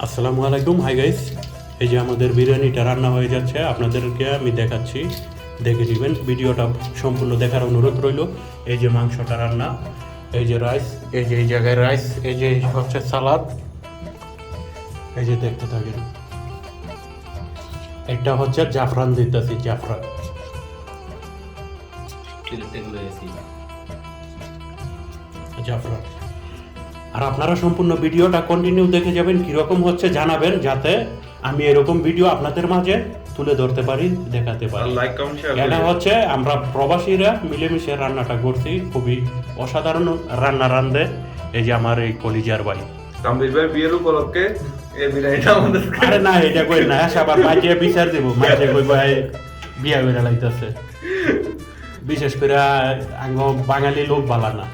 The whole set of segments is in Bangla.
আসসালামু আলাইকুম, হাই গাইস। এই যে আমাদের বিরিয়ানিটা রান্না হয়ে যাচ্ছে, আপনাদেরকে আমি দেখাচ্ছি, দেখে নেবেন। ভিডিওটা সম্পূর্ণ দেখার অনুরোধ রইল। এই যে মাংসটা রান্না, এই যে রাইস, এই যে এই জায়গায় রাইস, এই যে হচ্ছে সালাদ, এই যে দেখতে থাকেন। একটা হচ্ছে জাফরান দিতেছি, জাফরান। জাফরান। আর আপনারা সম্পূর্ণ ভিডিওটা কন্টিনিউ দেখে যাবেন, কীরকম হচ্ছে জানাবেন, যাতে আমি এরকম ভিডিও আপনাদের মাঝে তুলে ধরতে পারি, দেখাতে পারি। এটা হচ্ছে আমরা প্রবাসীরা মিলেমিশে রান্নাটা করছি, খুবই অসাধারণ রান্না রান্ধে এই যে আমার এই কলিজার ভাই। বিয়ের উপলক্ষে এই বিরিয়ানিটা আমাদের। আরে না, এটা কই না, আবার মাঝে বিচার দেবো, মাঝে কই ভাই বিয়া করে লাইতেছে। বিশেষ করে বাঙালি লোক বালা না।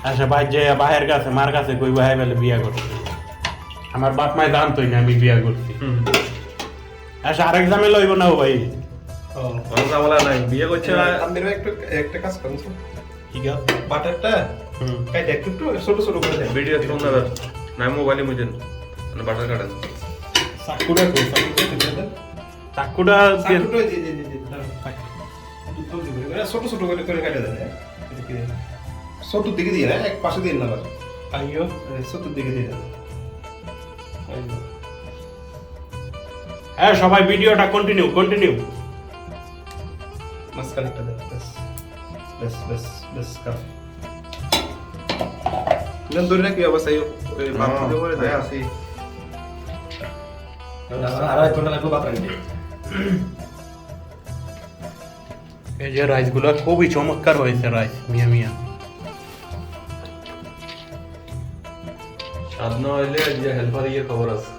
আচ্ছা ভাই, যে ভাইয়ের কাছে মার কাছে কই ভাই বলে বিয়া করছে, আমার বাপ মায় জানতোই না আমি বিয়া করছি। আচ্ছা আরেক জামে লইব না ও ভাই। ঝামেলা নাই, বিয়ে করছে না। আমাদের একটু একটা কাজ করুন, ঠিক আছে, বাটারটা কাটে একটু একটু ছোট ছোট করে দেন। ভিডিও তো না নাই, মোবাইলে মুজেন মানে বাটার কাটেন। সাকুড়া কো সাকুড়া দেন। চাকুটা সাকুড়া জি জি জি ছোট ছোট করে করে কাটে দেন। এদিকে ছোট দিকে দিয়ে না, এক পাশে দিয়ে না, আবার আইও ছোট দিকে দিয়ে দেন। হ্যাঁ সবাই ভিডিওটা কন্টিনিউ মাঝখানে একটা দেন, বাস বাস বাস বাস কাপ নেন। ধরে রাখি অবস্থা এই মাথাতে করে দেয় আসি। আড়াই ঘন্টা লাগবে বাতা নিতে। এই যে রাইসগুলো খুবই চমৎকার হয়েছে, রাইস মিয়া মিয়া। স্বাদ না হইলে যে হেল্পার ইয়ে খবর আছে।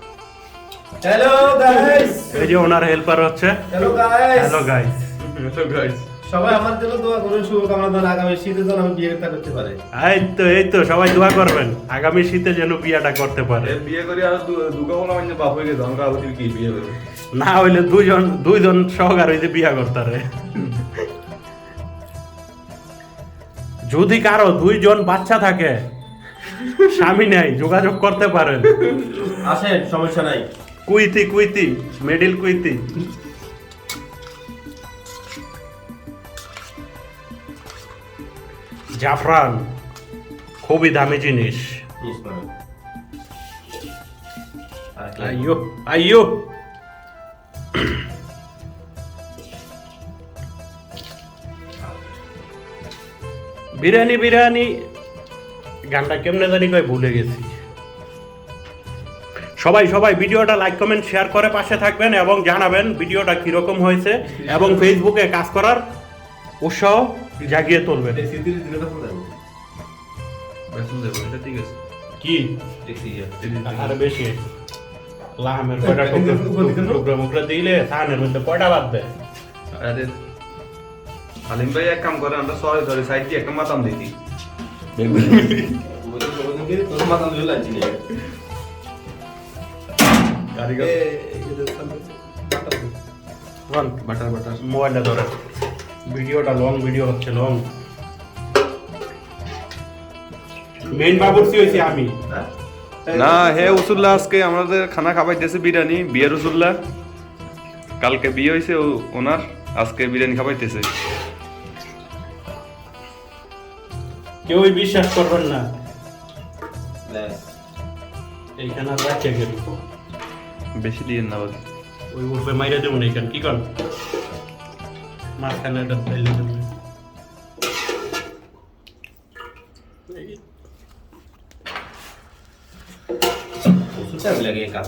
হ্যালো গাইস, এই যে ওনার হেল্পার হচ্ছে। Hello guys, hello guys. Hello guys, সবাই আমার জন্য দোয়া করুন, শুভকামনা দেন আগামী শীতে যেন আমি বিয়ে করতে পারি। এই তো সবাই দোয়া করবেন আগামী শীতে যেন বিয়াটা করতে পারে। এই বিয়ে করে আর দুগা বলা মানে বাপ হয়ে গেছে, আমরা আবার কি বিয়ে করব? না হইলে দুইজন সহকার হইতে বিয়া করতারে। যদি কারো দুইজন বাচ্চা থাকে, স্বামী নাই, যোগাযোগ করতে পারেন। আসেন, সমস্যা নাই। কুইতি মিডিল কুইতি। জাফরান খুবই দামি জিনিস। আইয়ো বিরিয়ানি গানটা কেমনে জানি কই ভুলে গেছি। সবাই ভিডিওটা লাইক কমেন্ট শেয়ার করে পাশে থাকবেন এবং জানাবেন ভিডিওটা কিরকম হয়েছে, এবং ফেসবুকে কাজ করার উৎসাহ জাগিয়ে তুলবেন। বেতন দেব, এটা ঠিক আছে। কি দেখি আর বেশি লামের কয়টা টুকরা দিলে সানের মধ্যে কয়টা বাদ দেয়। আরে আলিম ভাই এক কাম করে, আমরা সবাই ধরে সাইড দিয়ে একটা মাতাম দিই। বাটার মোবাইলটা ধরে, ভিডিওটা লং ভিডিও হচ্ছে, লং। মেইন বাবুর্চি হয়েছি আমি। না হে উসুল্লাহ, আজকে আমাদের খানা খাবাইতেছে বিরিয়ানি, বিয়ের উসুল্লাহ। কালকে বিয়ে হয়েছে ওনার, আজকে বিরিয়ানি খাবাইতেছে। কেউই বিশ্বাস করবেন না, এইখানে আর রাখে গেল। বেশি দিয়ে না বাদ, ওই উঠবে মাইরে দেবো না এইখানে, কি কর মাঝখানে একটা ফেলে দেবো। লাগে কাজ